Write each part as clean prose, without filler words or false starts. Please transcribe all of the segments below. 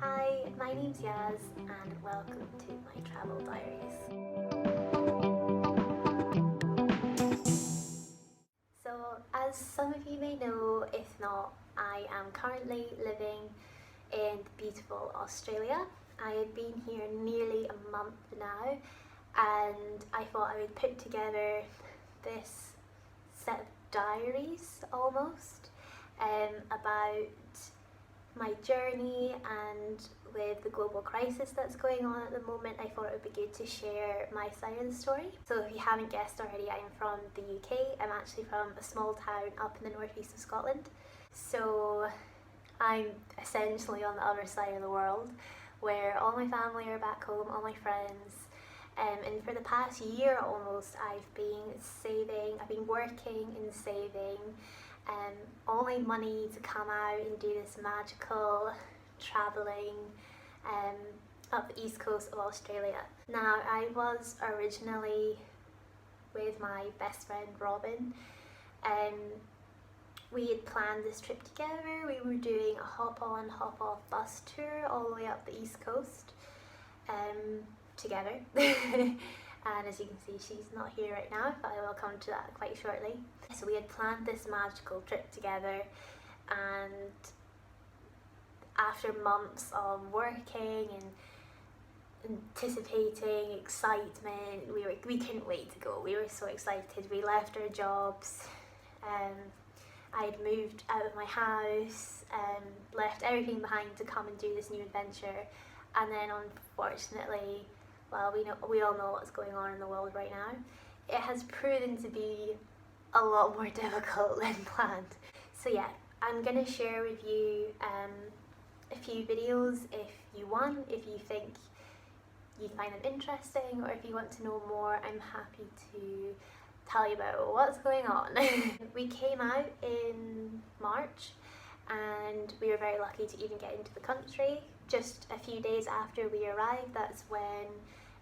Hi, my name's Yaz and welcome to my travel diaries. So, as some of you may know, if not, I am currently living in beautiful Australia. I had been here nearly a month now and I thought I would put together this set of diaries almost about my journey, and with the global crisis that's going on at the moment, I thought it would be good to share my side of the story. So if you haven't guessed already, I'm from the UK. I'm actually from a small town up in the northeast of Scotland. So I'm essentially on the other side of the world where all my family are back home, all my friends. And for the past year almost, I've been saving, I've been working and saving all my money to come out and do this magical travelling um, up the east coast of Australia. Now, I was originally with my best friend Robin. We had planned this trip together. We were doing a hop-on, hop-off bus tour all the way up the east coast together. And as you can see, she's not here right now, but I will come to that quite shortly. So we had planned this magical trip together, and after months of working and anticipating excitement, we couldn't wait to go. We were so excited. We left our jobs. I'd moved out of my house, left everything behind to come and do this new adventure, and then unfortunately, well, we all know what's going on in the world right now. It has proven to be a lot more difficult than planned. So yeah, I'm gonna share with you a few videos if you want, if you think you find them interesting, or if you want to know more, I'm happy to tell you about what's going on. We came out in March and we were very lucky to even get into the country. Just a few days after we arrived, that's when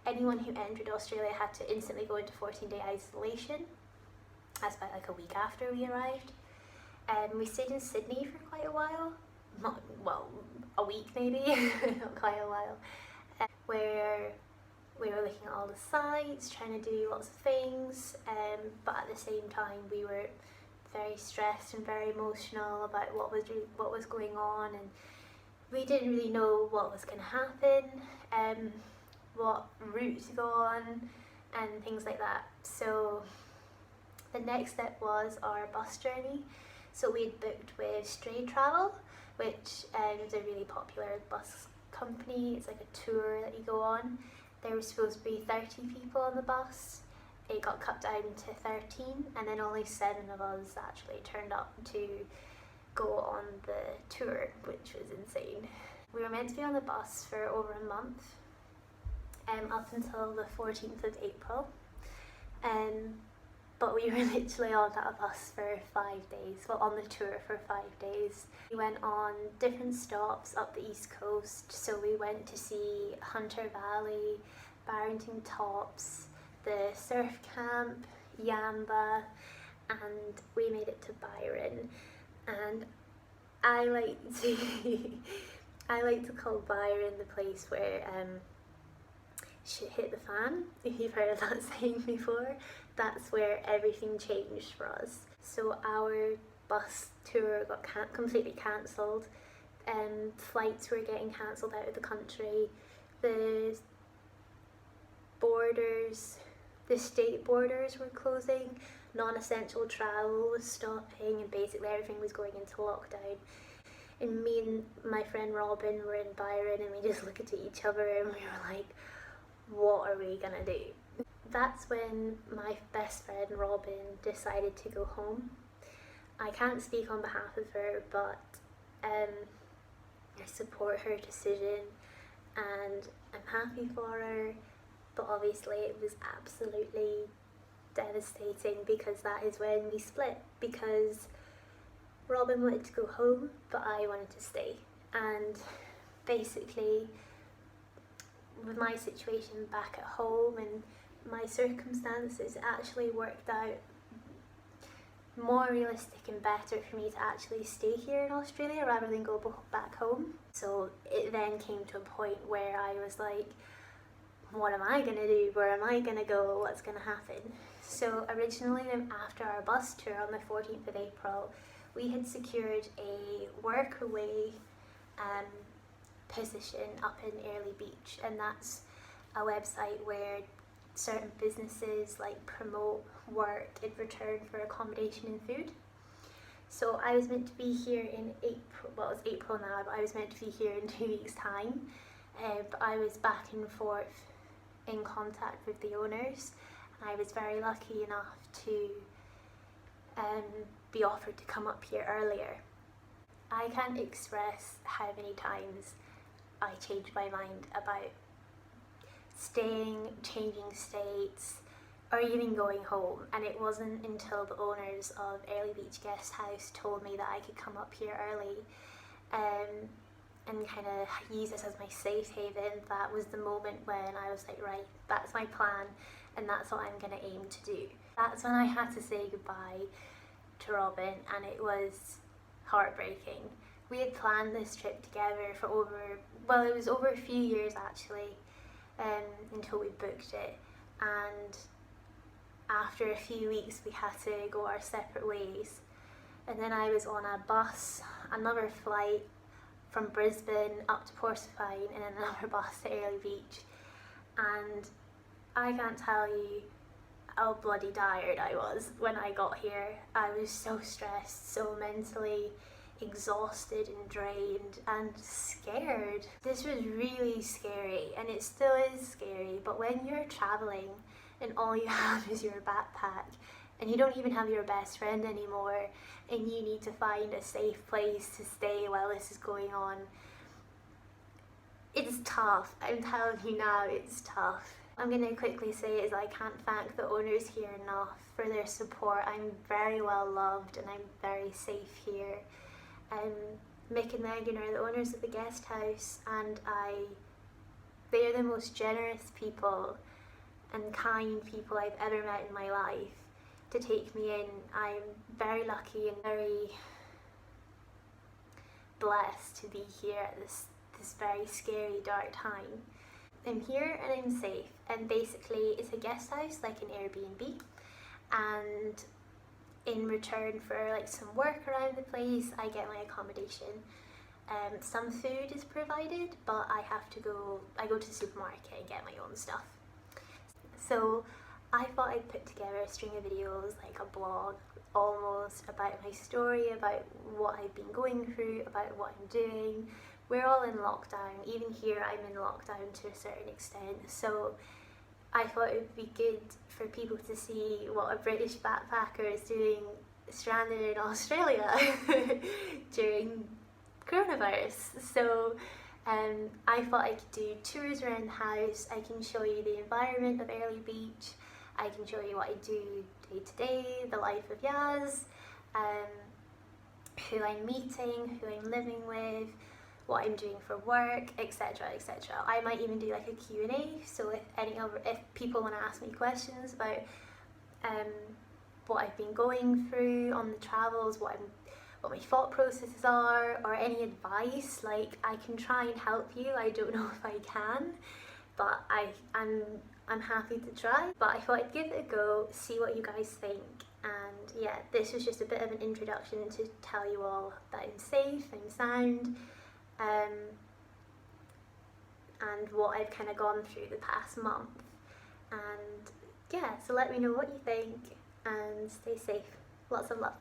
anyone who entered Australia had to instantly go into 14-day isolation. That's about like a week after we arrived. We stayed in Sydney for quite a while. Not, well, a week maybe, not quite a while. Where we were looking at all the sites, trying to do lots of things, but at the same time we were very stressed and very emotional about what was going on, and we didn't really know what was going to happen, what route to go on, and things like that. So the next step was our bus journey. So we had booked with Stray Travel, which is a really popular bus company. It's like a tour that you go on. There was supposed to be 30 people on the bus. It got cut down to 13, and then only 7 of us actually turned up to go on the tour, which was insane. We were meant to be on the bus for over a month, up until the 14th of April. But we were literally on that bus for 5 days, well, on the tour for 5 days. We went on different stops up the east coast, so we went to see Hunter Valley, Barrington Tops, the surf camp, Yamba, and we made it to Byron. And I like to I like to call Byron the place where shit hit the fan, if you've heard of that saying before. That's where everything changed for us. So our bus tour got completely cancelled, flights were getting cancelled out of the country, the borders, the state borders were closing, non-essential travel was stopping, and basically everything was going into lockdown. And me and my friend Robin were in Byron, and we just looked at each other and we were like, what are we gonna do? That's when my best friend Robin decided to go home. I can't speak on behalf of her, but I support her decision and I'm happy for her, but obviously it was absolutely devastating because that is when we split, because Robin wanted to go home but I wanted to stay. And basically, with my situation back at home and my circumstances, it actually worked out more realistic and better for me to actually stay here in Australia rather than go back home. So it then came to a point where I was like, what am I going to do? Where am I going to go? What's going to happen? So originally, after our bus tour on the 14th of April, we had secured a workaway position up in Airlie Beach, and that's a website where certain businesses like promote work in return for accommodation and food. So I was meant to be here in April, well it's April now, but I was meant to be here in 2 weeks time, but I was back and forth in contact with the owners, and I was very lucky enough to be offered to come up here earlier. I can't express how many times I changed my mind about staying, changing states, or even going home, and it wasn't until the owners of Airlie Beach Guest House told me that I could come up here early and kind of use this as my safe haven. That was the moment when I was like, right, that's my plan and that's what I'm going to aim to do. That's when I had to say goodbye to Robin, and it was heartbreaking. We had planned this trip together for it was over a few years actually, until we booked it, and after a few weeks we had to go our separate ways. And then I was on a bus, another flight from Brisbane up to Porcupine, and then another bus to Airlie Beach, and I can't tell you how bloody tired I was when I got here. I was so stressed, so mentally exhausted and drained and scared. This was really scary, and it still is scary, but when you're traveling and all you have is your backpack and you don't even have your best friend anymore and you need to find a safe place to stay while this is going on, it's tough. I'm telling you now, it's tough. I'm going to quickly say is I can't thank the owners here enough for their support. I'm very well loved and I'm very safe here. Mick and Megan are the owners of the guest house, and they are the most generous people and kind people I've ever met in my life to take me in. I'm very lucky and very blessed to be here at this very scary, dark time. I'm here and I'm safe, and basically it's a guest house like an Airbnb, and in return for like some work around the place I get my accommodation. Some food is provided, but I go to the supermarket and get my own stuff. So I thought I'd put together a string of videos, like a blog almost, about my story, about what I've been going through, about what I'm doing. We're all in lockdown. Even here I'm in lockdown to a certain extent, so I thought it would be good for people to see what a British backpacker is doing stranded in Australia during coronavirus. So I thought I could do tours around the house. I can show you the environment of Airlie Beach. I can show you what I do day to day, the life of Yaz, who I'm meeting, who I'm living with, what I'm doing for work, etc, etc. I might even do like a Q&A, so if people want to ask me questions about what I've been going through on the travels, what my thought processes are, or any advice, like I can try and help you. I don't know if I can, but I'm happy to try. But I thought I'd give it a go, see what you guys think. And yeah, this was just a bit of an introduction to tell you all that I'm safe, I'm sound, and what I've kind of gone through the past month. And yeah, so let me know what you think and stay safe. Lots of love.